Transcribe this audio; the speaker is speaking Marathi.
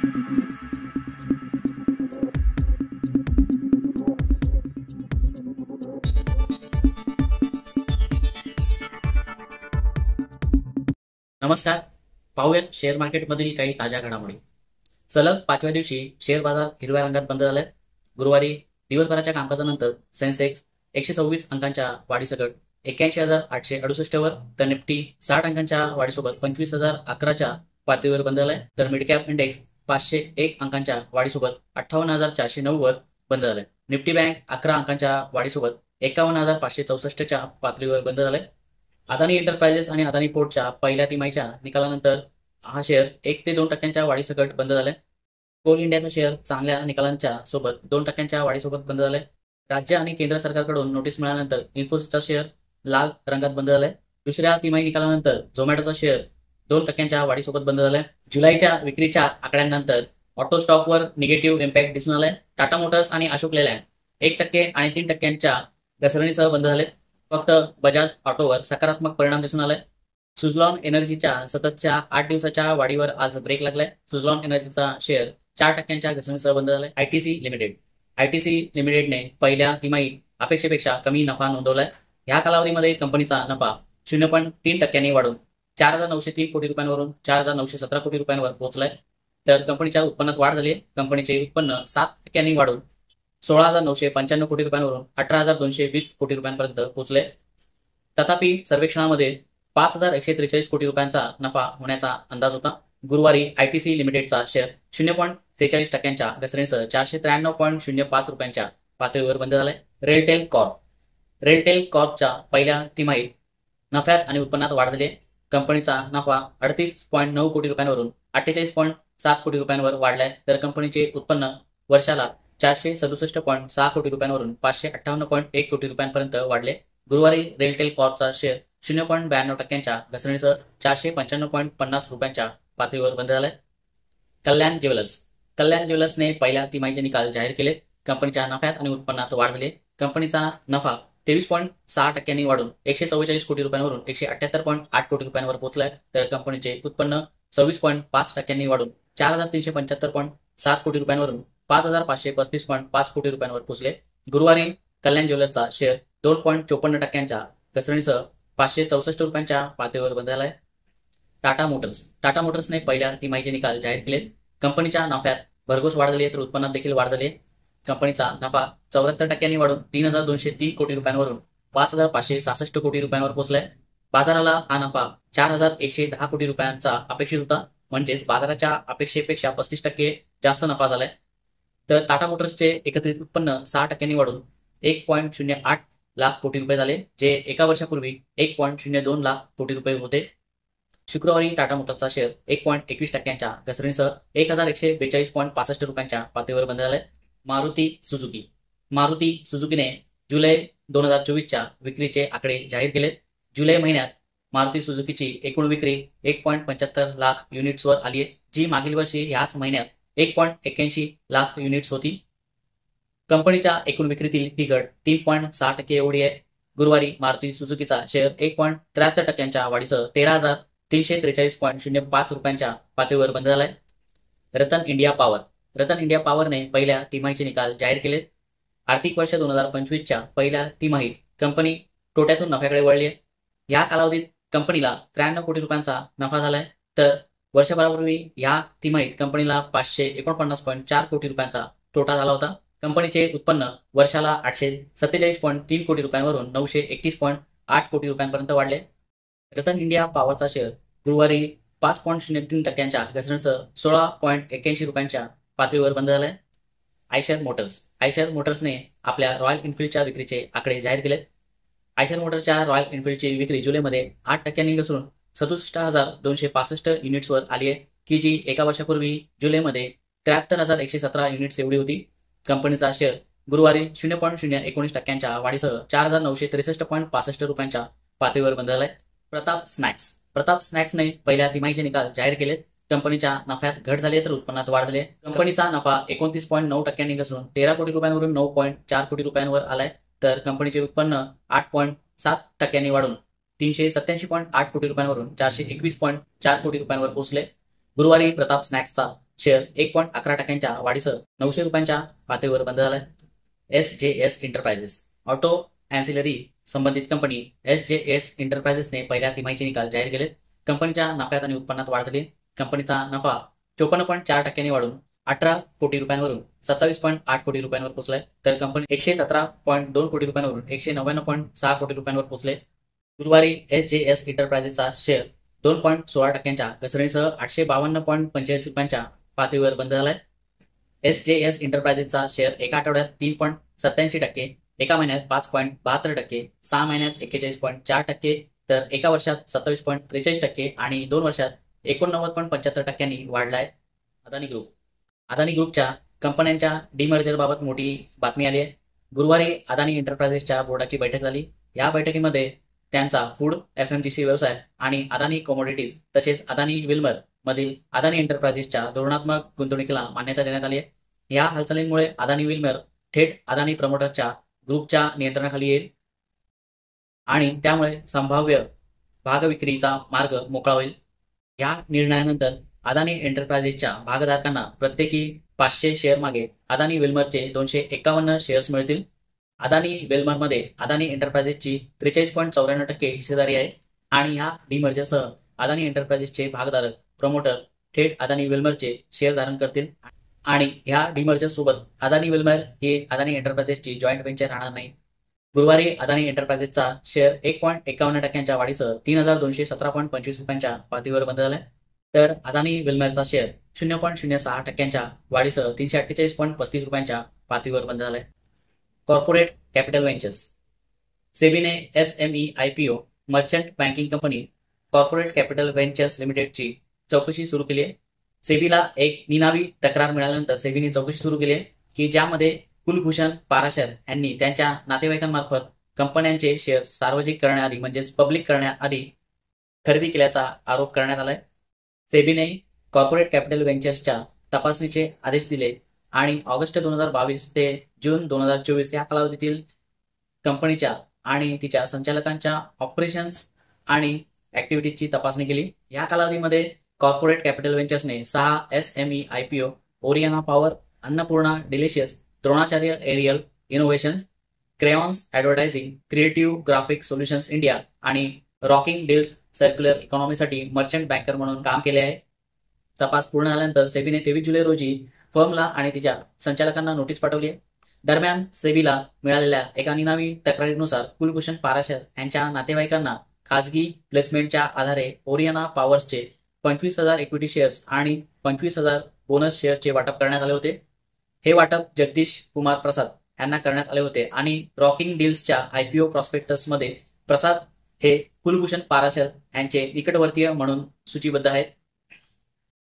नमस्कार. पाहूयात शेअर मार्केटमधील काही ताज्या घडामोडी. सलग 5व्या दिवशी शेअर बाजार हिरव्या रंगात बंद झाले. गुरुवारी दिवसभराच्या कामकाजानंतर सेन्सेक्स 126 अंकांच्या वाढीसकट 81,868 वर, तर निफ्टी 60 अंकांच्या वाढीसोबत 25,011च्या पातळीवर बंद झालाय. तर मिड कॅप इंडेक्स 501 अंकांच्या वाढीसोबत 58,409 वर बंद झालाय. निफ्टी बँक 11 अंकांच्या वाढीसोबत 51,564च्या पातळीवर बंद झालाय. अदानी एंटरप्राइजेस आणि अदानी पोर्टच्या पहिल्या तिमाहीच्या निकालानंतर हा शेअर 1 ते 2% वाढीसकट बंद झालाय. कोल इंडियाचा शेअर चांगल्या निकालांच्या सोबत 2% वाढीसोबत बंद झालाय. राज्य आणि केंद्र सरकारकडून नोटीस मिळाल्यानंतर इन्फोसिसचा शेअर लाल रंगात बंद झालाय. दुसऱ्या तिमाही निकालानंतर झोमॅटोचा शेअर 2% वाढीसोबत बंद झालाय. जुलैच्या विक्रीच्या आकड्यांनंतर ऑटो स्टॉकवर निगेटिव्ह इम्पॅक्ट दिसून आलाय. टाटा मोटर्स आणि अशोक लेलँड 1% आणि 3%च्या घसरणीसह बंद झाले. फक्त बजाज ऑटोवर सकारात्मक परिणाम दिसून आलाय. सुझलॉन एनर्जीच्या सततच्या 8 दिवसाच्या वाढीवर आज ब्रेक लागलाय. सुझलॉन एनर्जीचा शेअर 4% घसरणीसह बंद झालाय. आयटीसी लिमिटेडने पहिल्या तिमाहीत अपेक्षेपेक्षा कमी नफा नोंदवलाय. ह्या कालावधीमध्ये कंपनीचा नफा 0.3% वाढून 4,903 कोटी रुपयांवरून 4,917 कोटी रुपयांवर पोहोचलाय. तर कंपनीच्या उत्पन्नात वाढ झाली. कंपनीचे उत्पन्न 7% वाढून 16,995 कोटी रुपयांवरून 18,220 कोटी रुपयांपर्यंत पोहोचले. तथापि सर्वेक्षणामध्ये 5,143 कोटी रुपयांचा नफा होण्याचा अंदाज होता. गुरुवारी आयटीसी लिमिटेडचा शेअर 0.43%च्या घसरणीसह 493.05 रुपयांच्या पातळीवर बंद झालाय. रेलटेल कॉर्पच्या पहिल्या तिमाहीत नफ्यात आणि उत्पन्नात वाढ झाली. कंपनीचा नफा 38.9 कोटी रुपयांवरून 48.7 कोटी रुपयांवर वाढलाय. तर कंपनीचे उत्पन्न वर्षाला 467.6 कोटी रुपयांवरून 558.1 कोटी रुपयांपर्यंत वाढले. गुरुवारी रेलटेल कॉर्पचा शेअर 0.92%च्या घसरणीसह 495.50 रुपयांच्या पातळीवर बंद झालाय. कल्याण ज्वेलर्सने पहिल्या तिमाहीचे निकाल जाहीर केले. कंपनीच्या नफ्यात आणि उत्पन्नात वाढ झाली. कंपनीचा नफा 23.6% वाढून 144 कोटी रुपयांवरून 178.8 कोटी रुपयांवर पोहोचलाय. तर कंपनीचे उत्पन्न 26.5% वाढून 4,375.7 कोटी रुपयांवरून 5,535.5 कोटी रुपयांवर पोहोचले. गुरुवारी कल्याण ज्वेलर्सचा शेअर 2.54%च्या घसरणीसह 564 रुपयांच्या पातळीवर बंद झालाय. टाटा मोटर्सने पहिल्या तिमाहीचे निकाल जाहीर केले. कंपनीच्या नफ्यात भरघोस वाढ झाली तर उत्पन्नात देखील वाढ झाली. कंपनीचा नफा 74% वाढून 3,203 कोटी रुपयांवरून 5,566 कोटी रुपयांवर पोहोचलाय. बाजाराला हा नफा 4,110 कोटी रुपयांचा अपेक्षित होता. म्हणजेच बाजाराच्या अपेक्षेपेक्षा 35% जास्त नफा झालाय. तर टाटा मोटर्सचे एकत्रित उत्पन्न 6% वाढून 1.08 लाख कोटी रुपये झाले, जे एका वर्षापूर्वी 1.02 लाख कोटी रुपये होते. शुक्रवारी टाटा मोटर्सचा शेअर 1.21%च्या घसरणीसह 1,142.65 रुपयांच्या पातळीवर बंद झालाय. मारुती सुझुकीने जुलै 2024च्या विक्रीचे आकडे जाहीर केले. जुलै महिन्यात मारुती सुझुकीची एकूण विक्री 1.75 लाख युनिट्सवर आली आहे, जी मागील वर्षी याच महिन्यात 1.81 लाख युनिट्स होती. कंपनीच्या एकूण विक्रीतील ही घट 3.6% एवढी आहे. गुरुवारी मारुती सुझुकीचा शेअर 1.73%च्या वाढीसह 13,343.05 रुपयांच्या पातळीवर बंद झालाय. रतन इंडिया पॉवरने पहिल्या तिमाहीचे निकाल जाहीर केले. आर्थिक वर्ष 2025च्या पहिल्या तिमाहीत कंपनी तोट्यातून नफ्याकडे वळली आहे. या कालावधीत कंपनीला 93 कोटी रुपयांचा नफा झालाय. तर वर्षभरापूर्वी या तिमाहीत कंपनीला 549.4 कोटी रुपयांचा तोटा झाला होता. कंपनीचे उत्पन्न वर्षाला 847.3 कोटी रुपयांवरून 931.8 कोटी रुपयांपर्यंत वाढले. रतन इंडिया पॉवरचा शेअर गुरुवारी 5.03%च्या घसरणीसह 16.81 रुपयांच्या पातळीवर बंद झालाय. आयशर मोटर्सने आपल्या रॉयल एनफिल्डच्या विक्रीचे आकडे जाहीर केले. आयशर मोटर्सच्या रॉयल एनफिल्डची विक्री जुलैमध्ये 8% घसरून 67,265 युनिट्सवर आली आहे, की जी एका वर्षापूर्वी जुलैमध्ये 73,117 युनिट्स एवढी होती. कंपनीचा शेअर गुरुवारी 0.019%च्या वाढीसह 4,963.65 रुपयांच्या पातळीवर बंद झालाय. प्रताप स्नॅक्सने पहिल्या तिमाहीचे निकाल जाहीर केले. कंपनीच्या नफ्यात घट झाली तर उत्पन्नात वाढ झाली. कंपनीचा नफा 29.9% घसरून 13 कोटी रुपयांवरून 9.4 कोटी रुपयांवर आलाय. तर कंपनीचे उत्पन्न 8.7% वाढून 387.8 कोटी रुपयांवरून 421.4 कोटी रुपयांवर पोहोचले. गुरुवारी प्रताप स्नॅक्सचा शेअर 1.11% वाढीसह 900 रुपयांच्या पातळीवर बंद झालाय. SJS एंटरप्राइजेस ऑटो अँसिलरी संबंधित कंपनी SJS एंटरप्राइजेसने पहिल्या तिमाहीचे निकाल जाहीर केले. कंपनीच्या नफ्यात आणि उत्पन्नात वाढ झाली. कंपनीचा नफा 54.4% वाढून 18 कोटी रुपयांवरून 27.8 कोटी रुपयांवर पोहोचलाय. तर कंपनी 117.2 कोटी रुपयांवरून 199.6 कोटी रुपयांवर पोहोचले. गुरुवारी SJS एंटरप्राइजेसचा शेअर 2.16%च्या घसरणीसह 852.45 रुपयांच्या पातळीवर बंद झालाय. SJS एंटरप्राइजेसचा शेअर एका आठवड्यात 3.87%, एका महिन्यात 5.72%, 6 महिन्यात 41.4%, तर एका वर्षात 27.43% आणि 2 वर्षात 89.75% वाढलाय. अदानी ग्रुपच्या कंपन्यांच्या डिमर्जरबाबत मोठी बातमी आली आहे. गुरुवारी अदानी एंटरप्राइजेसच्या बोर्डाची बैठक झाली. या बैठकीमध्ये त्यांचा फूड FMCG व्यवसाय आणि अदानी कमोडिटीज तसेच अदानी विल्मर मधील अदानी एंटरप्राइजेसच्या धोरणात्मक गुंतवणुकीला मान्यता देण्यात आली आहे. या हालचालींमुळे अदानी विल्मर थेट अदानी प्रमोटरच्या ग्रुपच्या नियंत्रणाखाली येईल आणि त्यामुळे संभाव्य भागविक्रीचा मार्ग मोकळा होईल. या निर्णयानंतर अदानी एंटरप्राइजेसच्या भागधारकांना प्रत्येकी 500 शेअर मागे अदानी विल्मरचे 251 शेअर्स मिळतील. अदानी विल्मरमध्ये अदानी एंटरप्राइजेसची 43.94% हिस्सेदारी आहे आणि या डिमर्जरसह अदानी एंटरप्राइजेसचे भागधारक प्रमोटर थेट अदानी विल्मरचे शेअर धारण करतील आणि ह्या डिमर्जर सोबत अदानी विल्मर ही अदानी एंटरप्राइजेसची जॉईंट वेंचर राहणार नाही. गुरुवारी अदानी एंटरप्राइजेसचा शेअर 1.51%च्या वाढीसह 3,217.25 रुपयांच्या पातळीवर बंद झालाय. तर अदानी विल्मरचा शेअर 0.06%च्या वाढीसह 348.35 रुपयांच्या पातळीवर बंद झालाय. कॉर्पोरेट कॅपिटल व्हेंचर्स सेबीने SME IPO merchant banking company corporate capital ventures लिमिटेडची चौकशी सुरू केली आहे. सेबीला एक निनावी तक्रार मिळाल्यानंतर सेबीने चौकशी सुरू केली आहे की ज्यामध्ये कुलभूषण पाराशर यांनी त्यांच्या नातेवाईकांमार्फत कंपन्यांचे शेअर सार्वजनिक करण्याआधी म्हणजेच पब्लिक करण्याआधी खरेदी केल्याचा आरोप करण्यात आलाय. सेबीने कॉर्पोरेट कॅपिटल व्हेंचर्सच्या तपासणीचे आदेश दिले आणि ऑगस्ट 2022 ते जून 2024 या कालावधीतील कंपनीच्या आणि तिच्या संचालकांच्या ऑपरेशन्स आणि ऍक्टिव्हिटीजची तपासणी केली. या कालावधीमध्ये कॉर्पोरेट कॅपिटल व्हेंचर्सने 6 SME IPO Oriana power, Annapurna delicious, Dronacharya aerial innovations, crayons advertising, creative graphic solutions India आणि रॉकिंग डील्स सर्क्युलर इकॉनॉमीसाठी मर्चंट बँकर म्हणून काम केले आहे. तपास पूर्ण झाल्यानंतर सेबीने 23 जुलै रोजी फर्मला आणि तिच्या संचालकांना नोटीस पाठवली आहे. दरम्यान सेबीला मिळालेल्या एका निनावी तक्रारीनुसार कुलभूषण पाराशर यांच्या नातेवाईकांना खाजगी प्लेसमेंटच्या आधारे ओरियाना पॉवर्सचे 25,000 इक्विटी शेअर्स आणि 25,000 बोनस शेअर्सचे वाटप करण्यात आले होते. हे वाटप जगदीश कुमार प्रसाद यांना करण्यात आले होते आणि रॉकिंग डील्सच्या IPO प्रॉस्पेक्टसमध्ये प्रसाद हे कुलभूषण पाराशर यांचे निकटवर्तीय म्हणून सूचीबद्ध आहेत.